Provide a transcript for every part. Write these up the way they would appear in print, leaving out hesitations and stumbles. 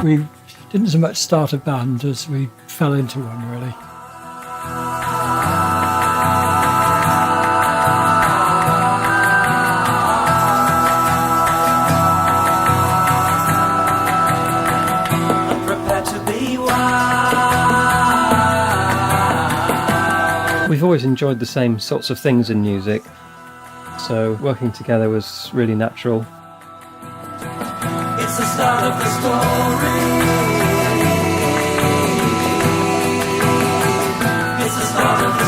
We didn't so much start a band as we fell into one, really. We've always enjoyed the same sorts of things in music, so working together was really natural. It's the start of the story. It's the start of the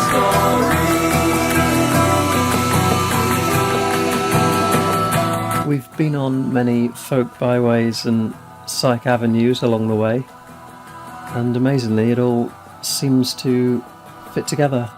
story. We've been on many folk byways and psych avenues along the way, and amazingly it all seems to fit together.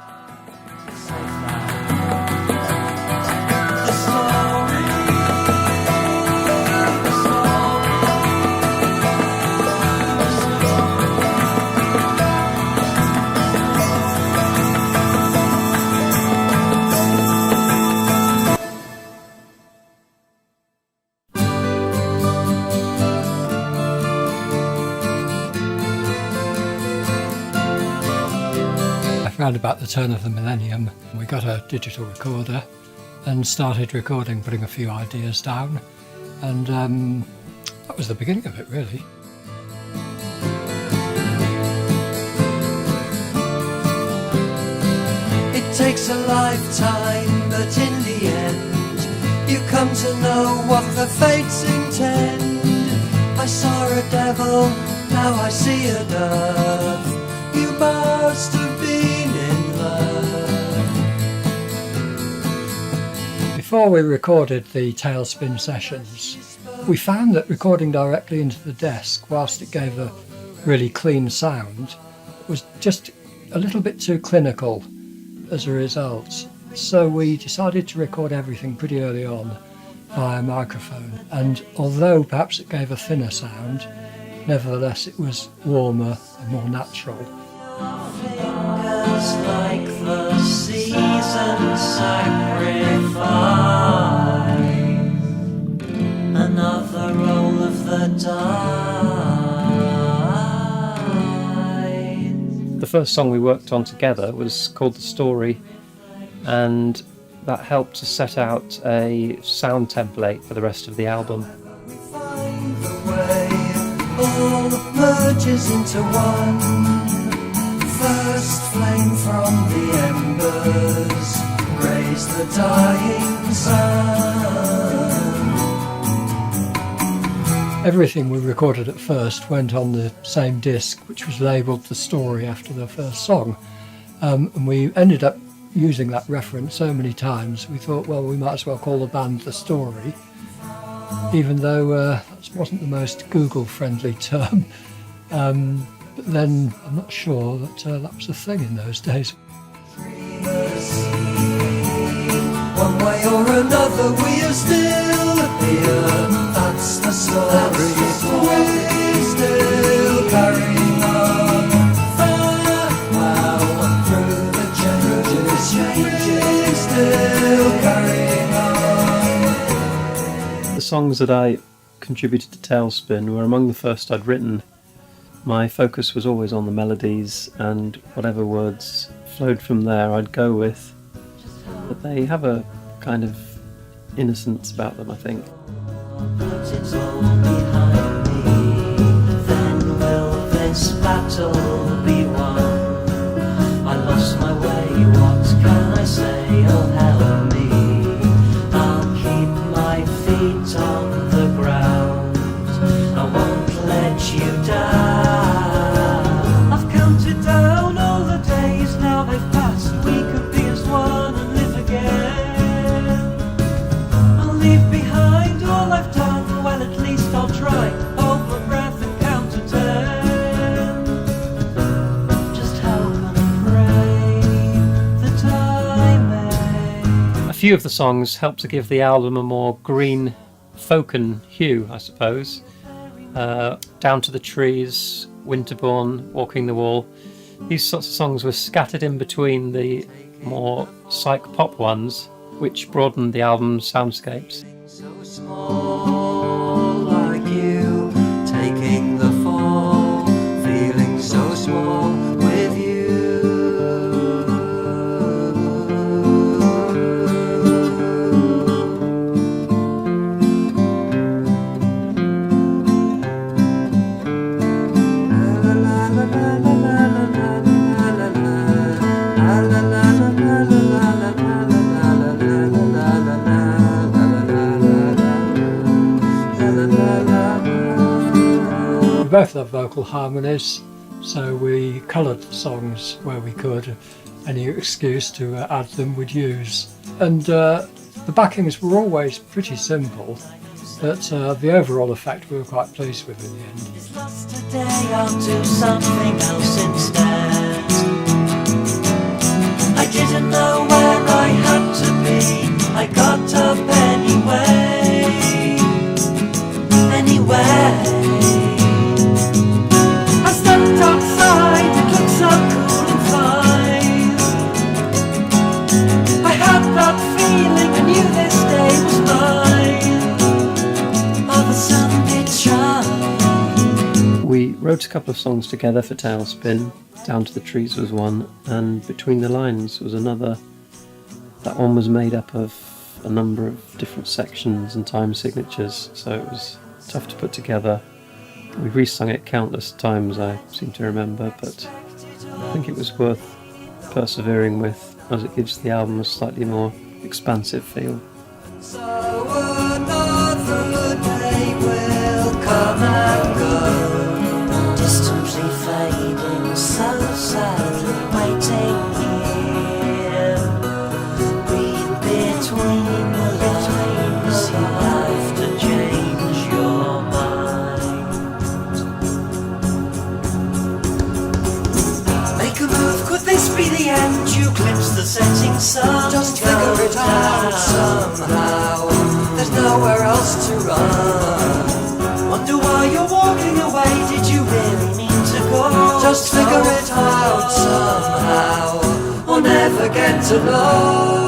Around about the turn of the millennium, we got a digital recorder and started recording, putting a few ideas down, and that was the beginning of it, really. It takes a lifetime, but in the end, you come to know what the fates intend. I saw a devil, now I see a dove. You must have been in love. Before we recorded the Tailspin sessions, we found that recording directly into the desk, whilst it gave a really clean sound, was just a little bit too clinical as a result. So we decided to record everything pretty early on via microphone, and although perhaps it gave a thinner sound, nevertheless it was warmer and more natural. Fingers like the season sacrifice, another roll of the dice. The first song we worked on together was called The Story, and that helped to set out a sound template for the rest of the album. We find the way, all merges into one. First flame from the embers, graze the dying sun. Everything we recorded at first went on the same disc, which was labelled The Story after the first song. And we ended up using that reference so many times, we thought, well, we might as well call the band The Story, even though that wasn't the most Google-friendly term. But then I'm not sure that that was a thing in those days. One way or another we are still here. That's the story. We're still carrying on. Farewell through the changes. Still carrying on. The songs that I contributed to Tailspin were among the first I'd written. My focus was always on the melodies, and whatever words flowed from there I'd go with. But they have a kind of innocence about them, I think. But it's all behind me. Then will this battle be won? I lost my way, what can I say? Oh, help me. I'll keep my feet on the ground. I won't let you down. Down all the days now they've passed. We could be as one and live again. I'll leave behind all I've done. Well, at least I'll try. Hold my breath and count to 10. Just hope and pray that I may. A few of the songs helped to give the album a more green, folken hue, I suppose. Down to the Trees, Winterbourne, Walking the Wall. These sorts of songs were scattered in between the more psych pop ones, which broadened the album's soundscapes. So small, like you, taking the form both love vocal harmonies, so we coloured the songs where we could. Any excuse to add them we'd use. And the backings were always pretty simple, but the overall effect we were quite pleased with in the end. It's lost today, I'll do something else instead. I didn't know where I had to be, I got up anyway. I stepped outside, it looked so cool and fine. I had that feeling, I knew this day was mine. Oh, the sun did shine. We wrote a couple of songs together for Tailspin. Down to the Trees was one, and Between the Lines was another. That one was made up of a number of different sections and time signatures, so it was tough to put together. We re-sung it countless times, I seem to remember, but I think it was worth persevering with, as it gives the album a slightly more expansive feel. So another day will come and go, distantly fading, so sadly waiting here. Read between the lines, you have to change your mind. Make a move, could this be the end? You glimpse the setting sun. Just figure it out somehow. There's nowhere else to run. Wonder why you're walking away. Did you really mean to go? Just figure it out somehow. We'll never get to know.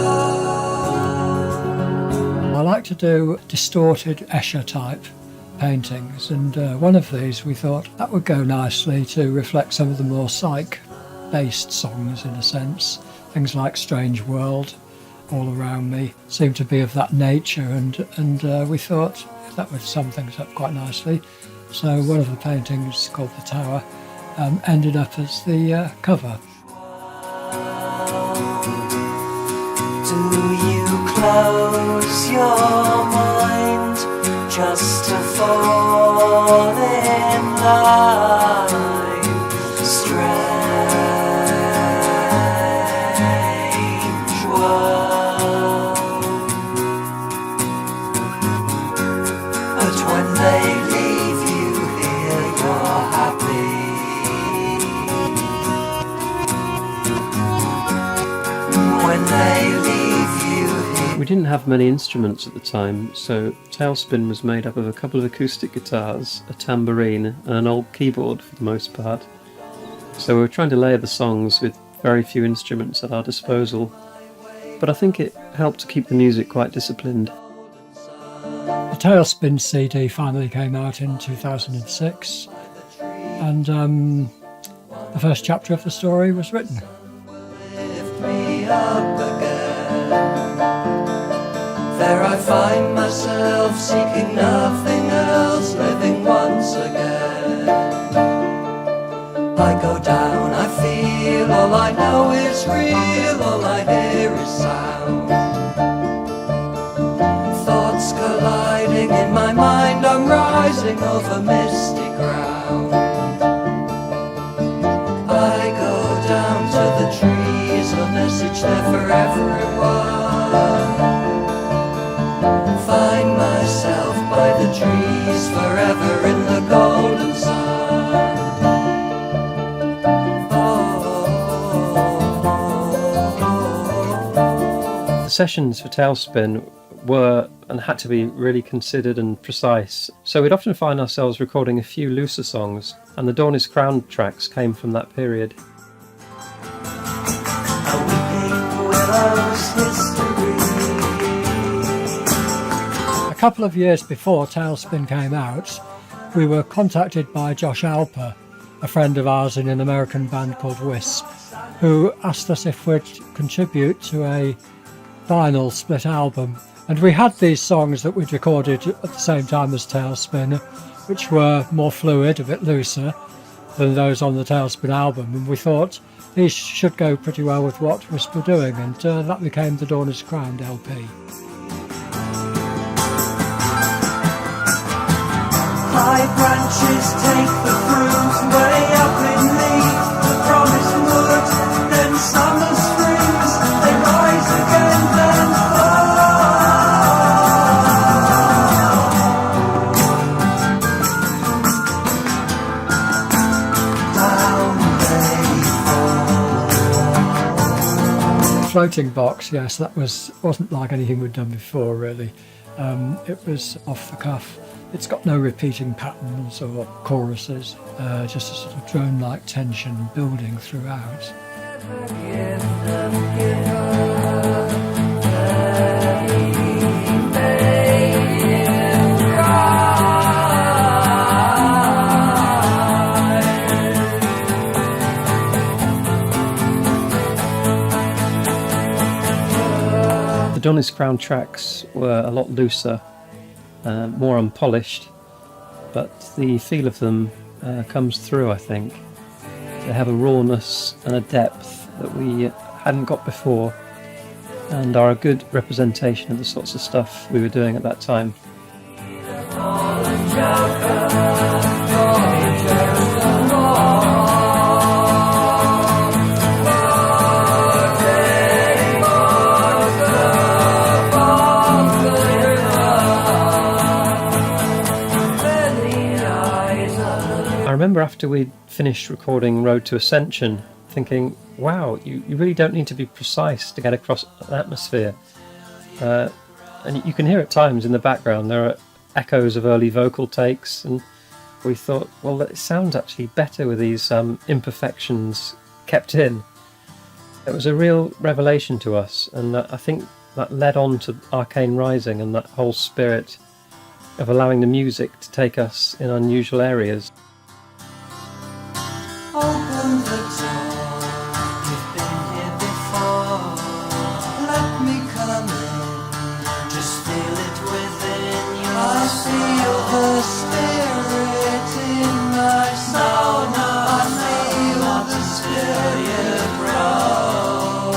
I like to do distorted Escher type paintings, and one of these we thought that would go nicely to reflect some of the more psych based songs, in a sense. Things like Strange World, All Around Me seem to be of that nature, and we thought that would sum things up quite nicely. So one of the paintings, called The Tower, ended up as the cover. Do you close your mind just to fall in line? Strange world. But when they leave you here, you're happy. When they leave you here. We didn't have many instruments at the time, so Tailspin was made up of a couple of acoustic guitars, a tambourine, and an old keyboard for the most part. So we were trying to layer the songs with very few instruments at our disposal, but I think it helped to keep the music quite disciplined. The Tailspin CD finally came out in 2006, and the first chapter of the story was written. Lift me up again. There I find myself seeking nothing else, living once again. I go down, I feel, all I know is real, all I hear is sound. Thoughts colliding in my mind, I'm rising over misty ground. I go down to the trees, a message there for everyone. Find myself by the trees, forever in the golden sun. The sessions for Tailspin were and had to be really considered and precise, so we'd often find ourselves recording a few looser songs, and the Dawn is Crowned tracks came from that period. A weeping willow's history. A couple of years before Tailspin came out, we were contacted by Josh Alper, a friend of ours in an American band called Wisp, who asked us if we'd contribute to a vinyl split album. And we had these songs that we'd recorded at the same time as Tailspin, which were more fluid, a bit looser than those on the Tailspin album, and we thought these should go pretty well with what Wisp were doing, and that became the Dawn is Crowned LP. high branches take the fruit way up in me. The promised wood, then summer springs, they rise again, then Floating box, yes, that wasn't like anything we'd done before, really. It was off the cuff. It's got no repeating patterns or choruses, just a sort of drone-like tension building throughout. Donny's Crown tracks were a lot looser, more unpolished, but the feel of them comes through, I think. They have a rawness and a depth that we hadn't got before, and are a good representation of the sorts of stuff we were doing at that time. I remember after we'd finished recording Road to Ascension thinking, wow, you really don't need to be precise to get across an atmosphere. And you can hear at times in the background there are echoes of early vocal takes, and we thought, well, it sounds actually better with these imperfections kept in. It was a real revelation to us, and I think that led on to Arcane Rising and that whole spirit of allowing the music to take us in unusual areas. open the door. You've been here before. Let me come in. Just feel it within you. I feel the spirit in my soul. I feel the spirit grow.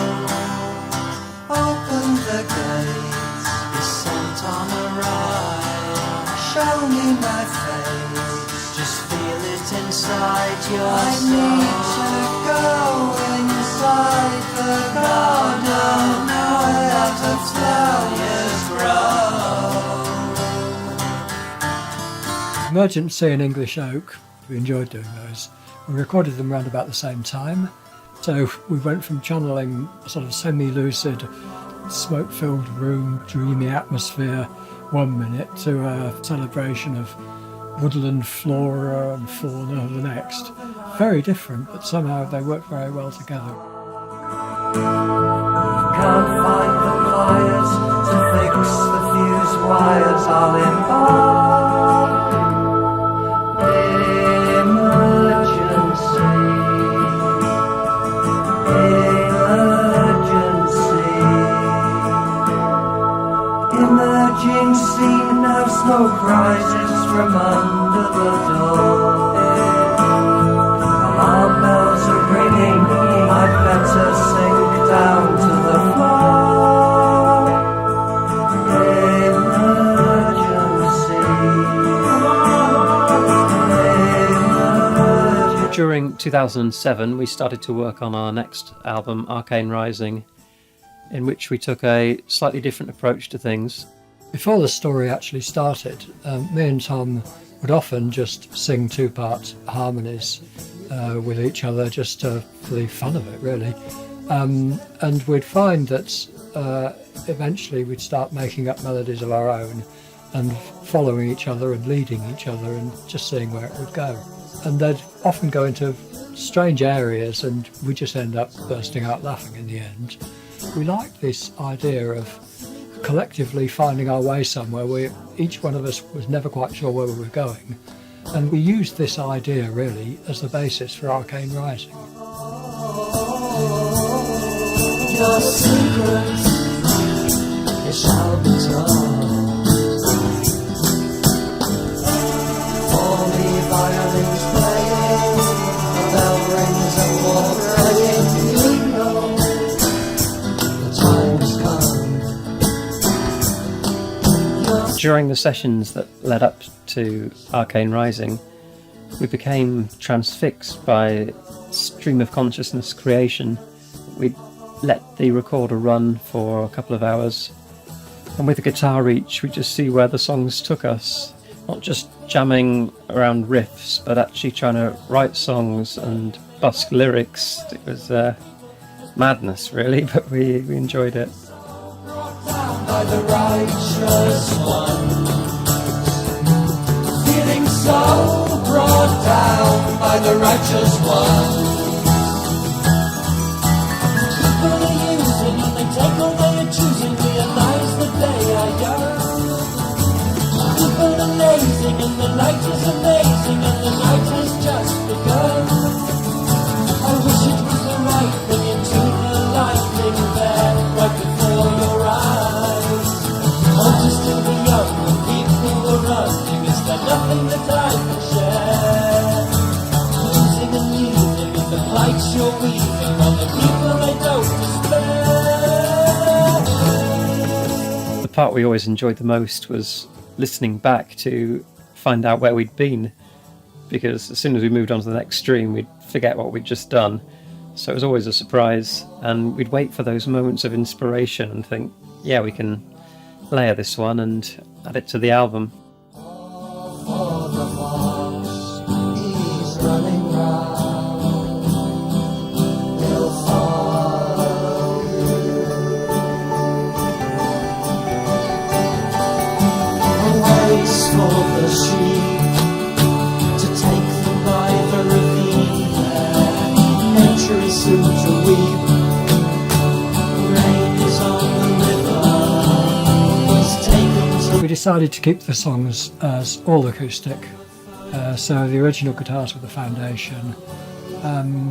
Open the gates. The Santon arrive. Show me my face. Just feel it inside your soul. I need to go inside the garden where the flowers grow. Emergency and English Oak, we enjoyed doing those. We recorded them around about the same time. So we went from channeling a sort of semi-lucid, smoke-filled room, dreamy atmosphere 1 minute to a celebration of woodland flora and fauna the next. Very different, but somehow they work very well together. Can't find the pliers to fix the fuse wires. I'll embark. Emergency. Emerging scene, now smoke rises from under the door. Alarm bells are ringing, I'd better sink down to the floor. Emergency. During 2007, we started to work on our next album, Arcane Rising, in which we took a slightly different approach to things. Before the story actually started, me and Tom would often just sing two-part harmonies with each other just for the fun of it, really. And we'd find that eventually we'd start making up melodies of our own and following each other and leading each other and just seeing where it would go. And they'd often go into strange areas and we just end up bursting out laughing in the end. We liked this idea of collectively finding our way somewhere where each one of us was never quite sure where we were going. And we used this idea really as the basis for Arcane Rising. Your secret, it shall be told. For me, violins playing, the bell rings and more praying. You know, the time has come. Your During the sessions that led up to Arcane Rising, we became transfixed by stream of consciousness creation. We'd let the recorder run for a couple of hours, and with a guitar each, we'd just see where the songs took us. Not just jamming around riffs, but actually trying to write songs and busk lyrics. It was madness, really, but we enjoyed it. By the righteous one, feeling so brought down by the righteous one. People are using and they take all they are choosing, realize that they are young. People are amazing and the light is amazing and the night has just begun. I wish it was the right thing into the light thing there, right before your eyes. Oh, to still be young when people were running, is there nothing that I can share? Losing and leaving in the plights you're weaving on the people they don't despair. The part we always enjoyed the most was listening back to find out where we'd been, because as soon as we moved on to the next stream, we'd forget what we'd just done. So it was always a surprise, and we'd wait for those moments of inspiration and think, yeah, we can layer this one and add it to the album. We decided to keep the songs as all acoustic, so the original guitars were the foundation,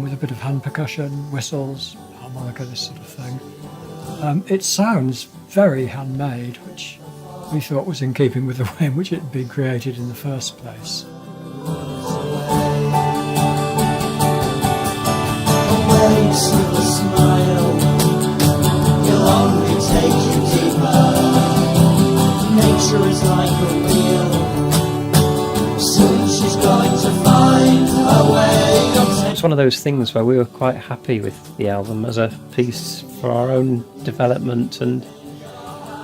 with a bit of hand percussion, whistles, harmonica, this sort of thing. It sounds very handmade, which we thought was in keeping with the way in which it had been created in the first place. Nature is like a wheel. Soon she's going to find a way. It's one of those things where we were quite happy with the album as a piece for our own development and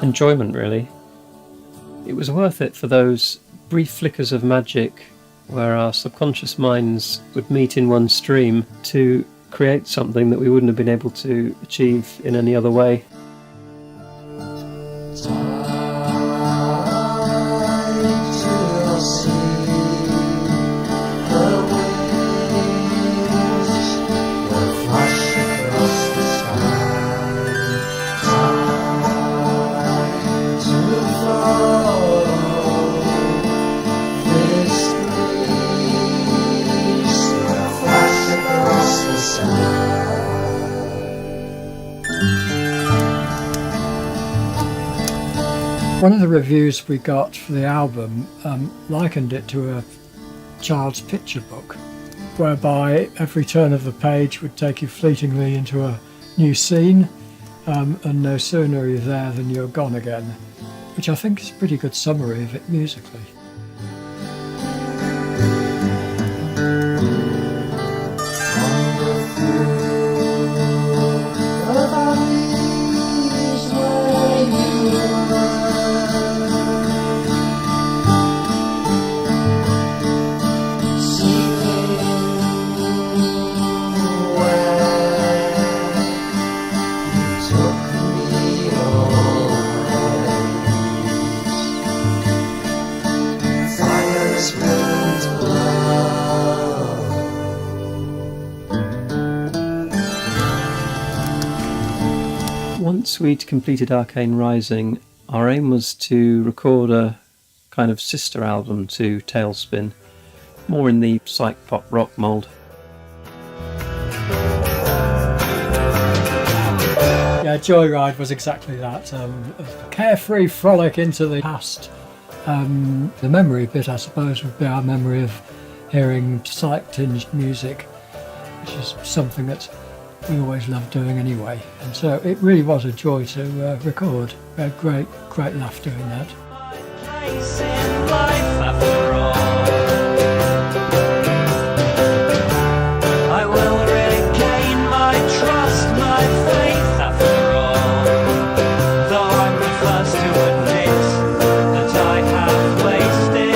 enjoyment, really. It was worth it for those brief flickers of magic where our subconscious minds would meet in one stream to create something that we wouldn't have been able to achieve in any other way. One of the reviews we got for the album likened it to a child's picture book, whereby every turn of the page would take you fleetingly into a new scene, and no sooner are you there than you're gone again, which I think is a pretty good summary of it musically. Once we'd completed Arcane Rising, our aim was to record a kind of sister album to Tailspin, more in the psych pop rock mould. Yeah, Joyride was exactly that, a carefree frolic into the past. The memory bit, I suppose, would be our memory of hearing psych-tinged music, which is something that we always loved doing anyway. And so it really was a joy to record. We had great laugh doing that. place in life after all. I will regain my trust, my faith after all. Though I'm the first to admit that I have wasted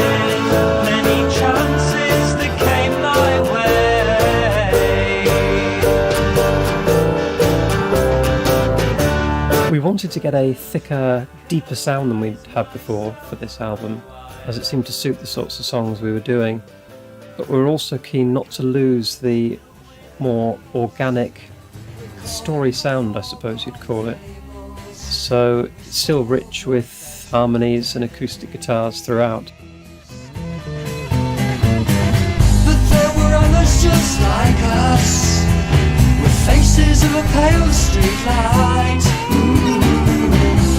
many chances that came my way. We wanted to get a thicker, deeper sound than we'd had before for this album, as it seemed to suit the sorts of songs we were doing. But we were also keen not to lose the more organic story sound, I suppose you'd call it. So it's still rich with harmonies and acoustic guitars throughout. But there were others just like us, with faces of a pale street light.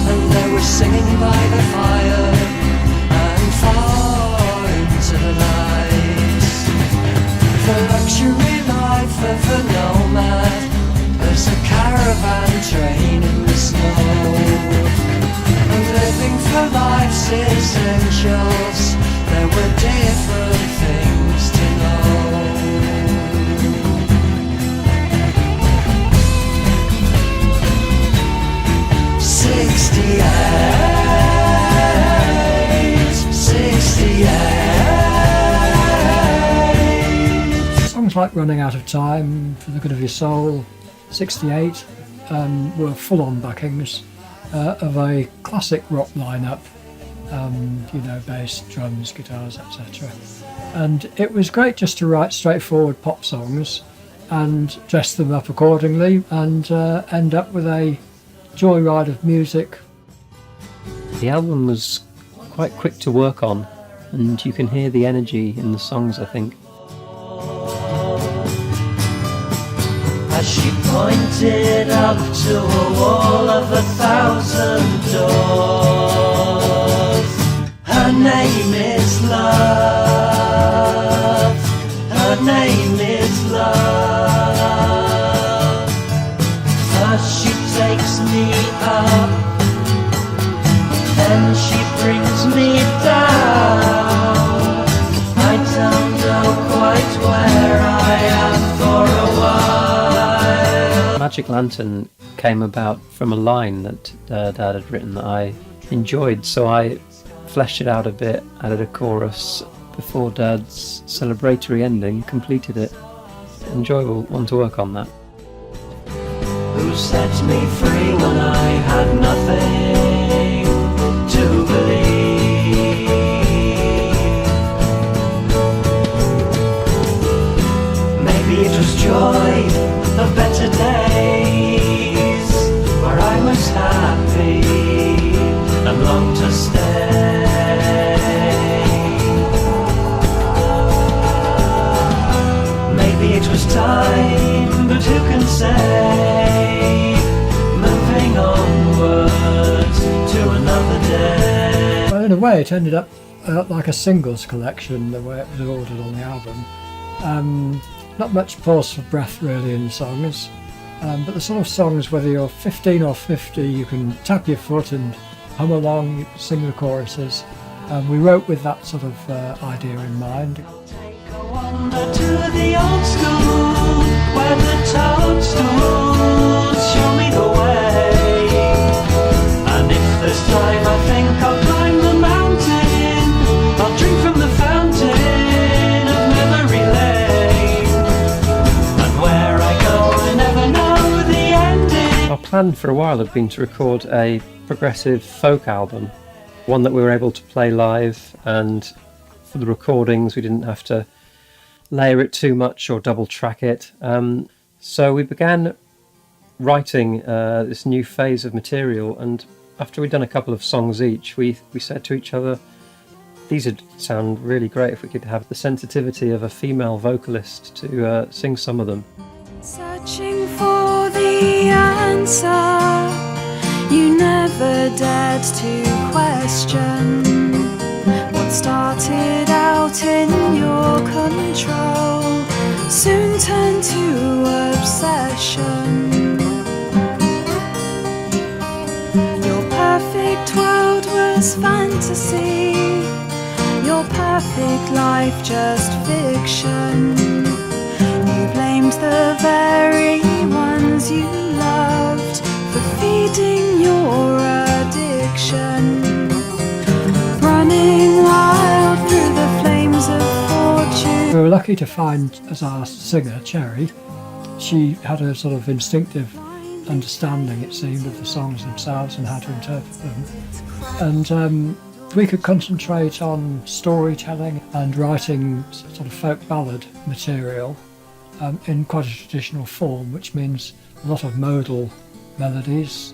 And they were singing by the fire and far into the night. The luxury life of a nomad, as a caravan train in the snow. And living for life's essentials, there were different things to know. 68. Songs like Running Out of Time, For the Good of Your Soul, 68 were full-on backings of a classic rock lineup, bass, drums, guitars, etc. And it was great just to write straightforward pop songs and dress them up accordingly and end up with a joyride of music. The album was quite quick to work on, and you can hear the energy in the songs, I think. As she pointed up to a wall of 1,000 doors. Her name is love. Her name is love. First she takes me up, then she brings me down. I don't know quite where I am for a while. Magic Lantern came about from a line that Dad had written that I enjoyed, so I fleshed it out a bit, added a chorus before Dad's celebratory ending, completed it. Enjoyable one to work on that. Who set me free when I had nothing to believe? Maybe it was joy of better days, where I was happy and longed to stay. Maybe it was time, but who can say? Moving onwards to another day. Well, in a way, it ended up like a singles collection, the way it was ordered on the album. Not much pause for breath really in the songs, but the sort of songs, whether you're 15 or 50, you can tap your foot and hum along, you can sing the choruses. We wrote with that sort of idea in mind. Take a wander to the old school, where the toadstools show me the way. And if there's time, I think I'll climb the mountain. I'll drink from the fountain of memory lane. And where I go, I never know the ending. Our plan for a while had been to record a progressive folk album, one that we were able to play live, and for the recordings we didn't have to layer it too much or double track it. So we began writing this new phase of material, and after we'd done a couple of songs each, we said to each other, these would sound really great if we could have the sensitivity of a female vocalist to sing some of them. Searching for the answer, you never dared to question what started out in your control, soon turned to obsession. Your perfect world was fantasy, your perfect life just fiction. You blamed the very ones you loved for feeding your addiction. Running wild through the flames of fortune. We were lucky to find as our singer, Cherry. She had a sort of instinctive understanding, it seemed, of the songs themselves and how to interpret them. And we could concentrate on storytelling and writing sort of folk ballad material in quite a traditional form, which means a lot of modal melodies.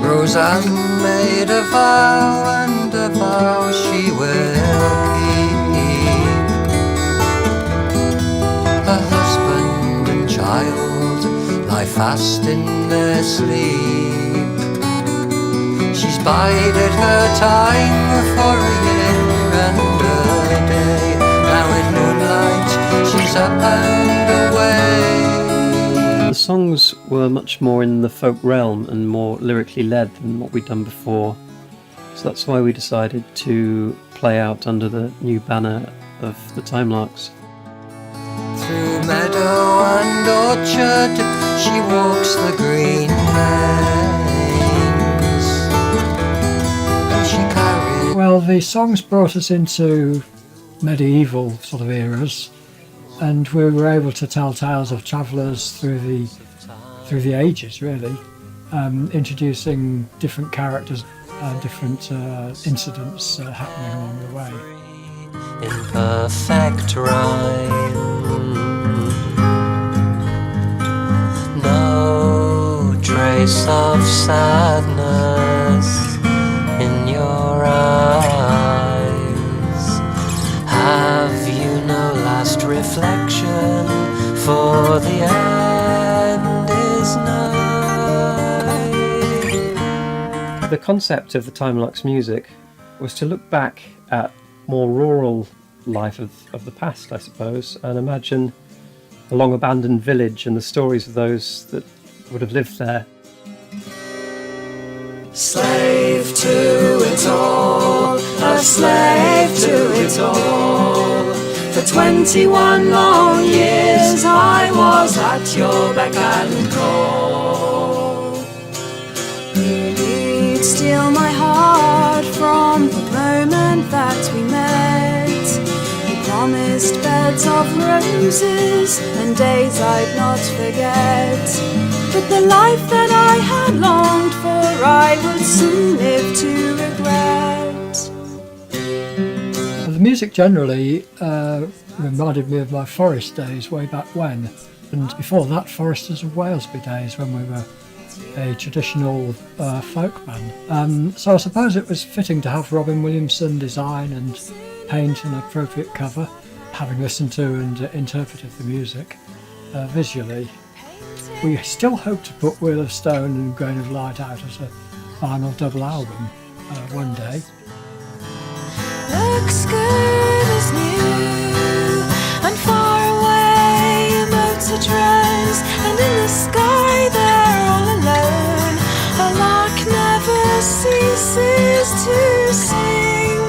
Roseanne made a vow, and a vow she will keep. Her husband and child lie fast in their sleep. She's bided her time for a year and a day. Now in moonlight she's up and away. The songs were much more in the folk realm and more lyrically led than what we'd done before. So that's why we decided to play out under the new banner of the Time Larks. Through meadow and orchard she walks the green lanes, and she carries... Well, the songs brought us into medieval sort of eras, and we were able to tell tales of travellers through the ages, really, introducing different characters, different incidents happening along the way. In perfect rhyme, no trace of sadness in your eyes. Have you no last reflection, for the end is nigh? The concept of the Time Larks music was to look back at more rural life of the past, I suppose, and imagine a long abandoned village and the stories of those that would have lived there. Slave to it all, a slave to it all. For 21 long years I was at your beck and call. You'd steal my heart from the moment that we met. You promised beds of roses and days I'd not forget. But the life that I had longed for I would soon live to regret. The music generally reminded me of my forest days way back when, and before that, Foresters of Walesby days when we were a traditional folk band. So I suppose it was fitting to have Robin Williamson design and paint an appropriate cover, having listened to and interpreted the music visually. We still hope to put Wheel of Stone and Grain of Light out as a final double album one day. Looks good as new, and far away a motor drones, and in the sky they're all alone. A lark never ceases to sing,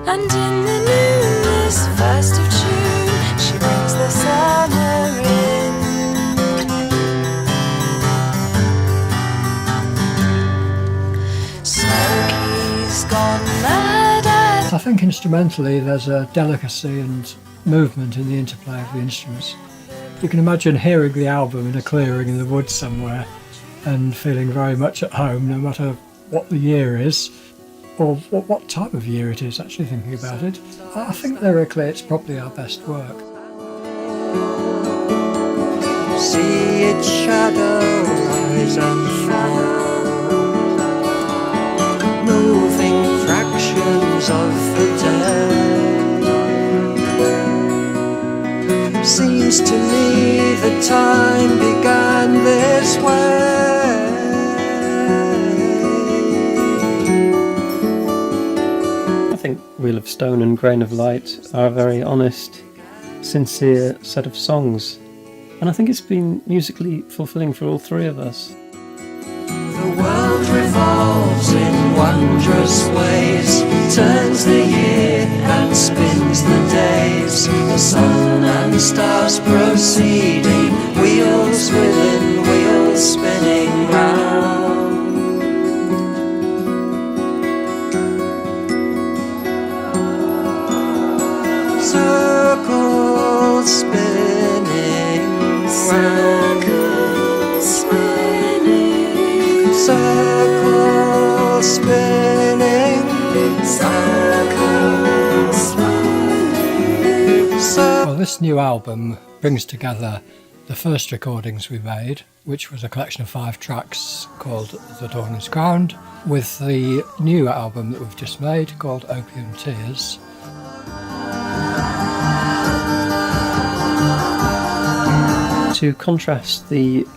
and in the noon this 1st of June she brings the summer in. Smokey's gone mad at... I think instrumentally there's a delicacy and movement in the interplay of the instruments. You can imagine hearing the album in a clearing in the woods somewhere and feeling very much at home, no matter what the year is or what time of year it is, actually thinking about it. I think lyrically it's probably our best work. See its shadow rise and fall, moving fractions of the day. Seems to me that time began this way. I think Wheel of Stone and Grain of Light are a very honest, sincere set of songs, and I think it's been musically fulfilling for all three of us. The world revolves in wondrous ways, turns the year and spins the days. The sun and stars proceeding, wheels within wheels spinning round. Circles spinning round. Circles spinning, circles spinning. Well, this new album brings together the first recordings we made, which was a collection of 5 tracks called The Dawn is Crowned, with the new album that we've just made called Opium Tears. To contrast the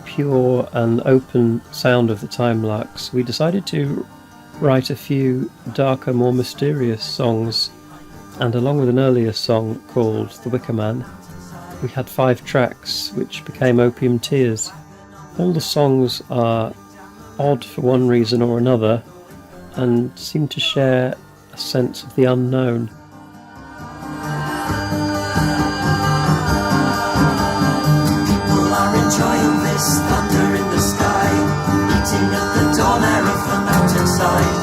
pure and open sound of the Time Lux, we decided to write a few darker, more mysterious songs, and along with an earlier song called The Wicker Man, we had 5 tracks which became Opium Tears. All the songs are odd for one reason or another and seem to share a sense of the unknown. Enjoying this thunder in the sky, eating up the dawn air of the mountainside.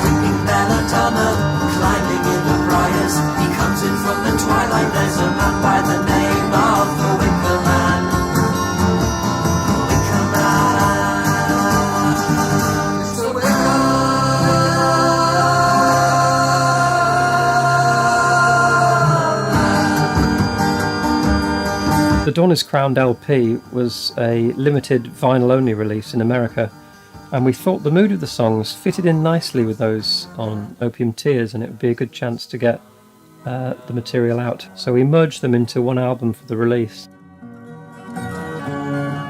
Creeping belladonna, climbing in the briars. He comes in from the twilight, there's a man by the name of the Wicker Man. The Wicker Man. It's the Wicker The Dawn is Crowned LP was a limited vinyl-only release in America, and we thought the mood of the songs fitted in nicely with those on Opium Tears, and it would be a good chance to get the material out. So we merged them into one album for the release. No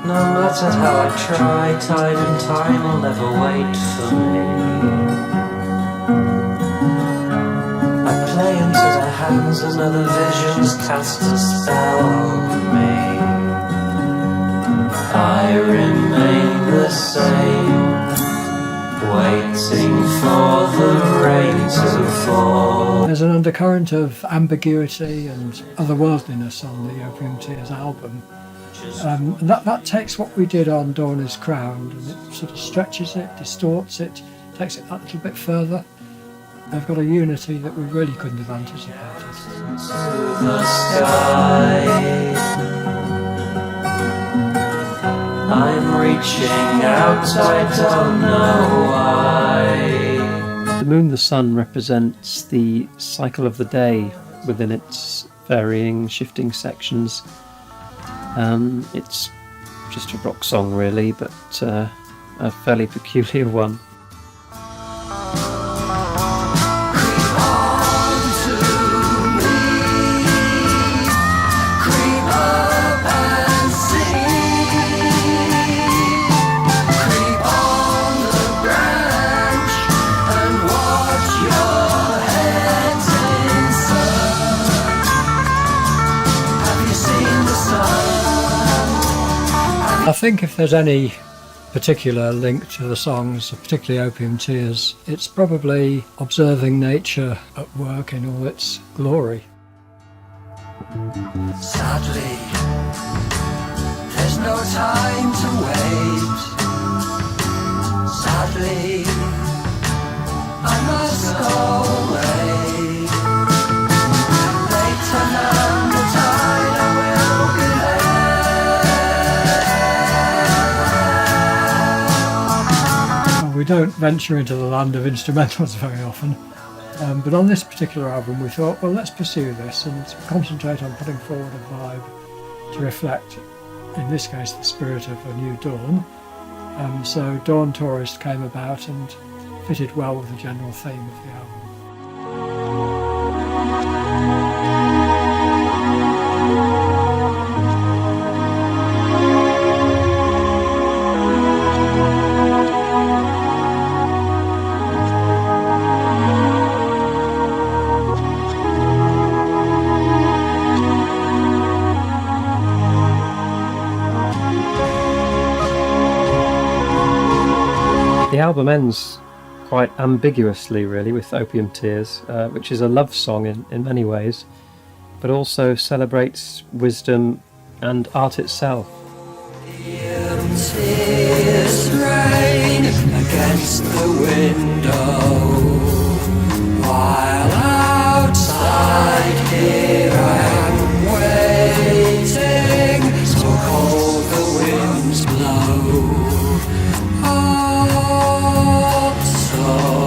matter how I try, tide and time will never wait for me. I play into their hands and other visions cast a spell on me. I remain the same, waiting for the rain to fall. There's an undercurrent of ambiguity and otherworldliness on the Opium Tears album. And that takes what we did on Dawn is Crowned and it sort of stretches it, distorts it, takes it that little bit further. They've got a unity that we really couldn't have anticipated. To the sky, I'm reaching out, I don't know why. The moon, the sun represents the cycle of the day within its varying, shifting sections. It's just a rock song really, but a fairly peculiar one. I think if there's any particular link to the songs, particularly Opium Tears, it's probably observing nature at work in all its glory. Sadly, there's no time to wait. Sadly, I must go away. Later than the tide, I will be there. Well, we don't venture into the land of instrumentals very often. But on this particular album we thought, well, let's pursue this and concentrate on putting forward a vibe to reflect, in this case, the spirit of a new dawn. So Dawn Tourist came about and fitted well with the general theme of the album. The album ends quite ambiguously, really, with Opium Tears, which is a love song in many ways, but also celebrates wisdom and art itself. Tears rain against the window, while outside here I'm waiting, so cold the winds blow. Oh, Sophia.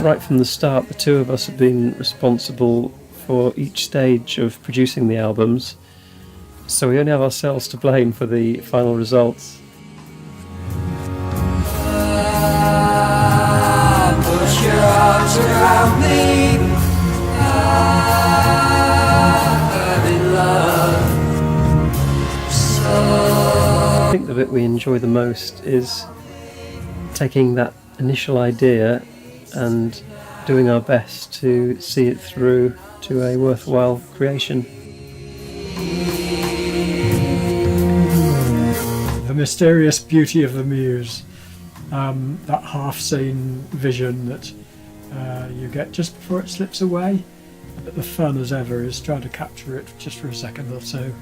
Right from the start, the two of us have been responsible for each stage of producing the albums, so we only have ourselves to blame for the final results. Put your arms around me. I'm in love. I think the bit we enjoy the most is taking that initial idea and doing our best to see it through to a worthwhile creation. The mysterious beauty of the muse, that half-seen vision that you get just before it slips away. But the fun, as ever, is trying to capture it just for a second or so.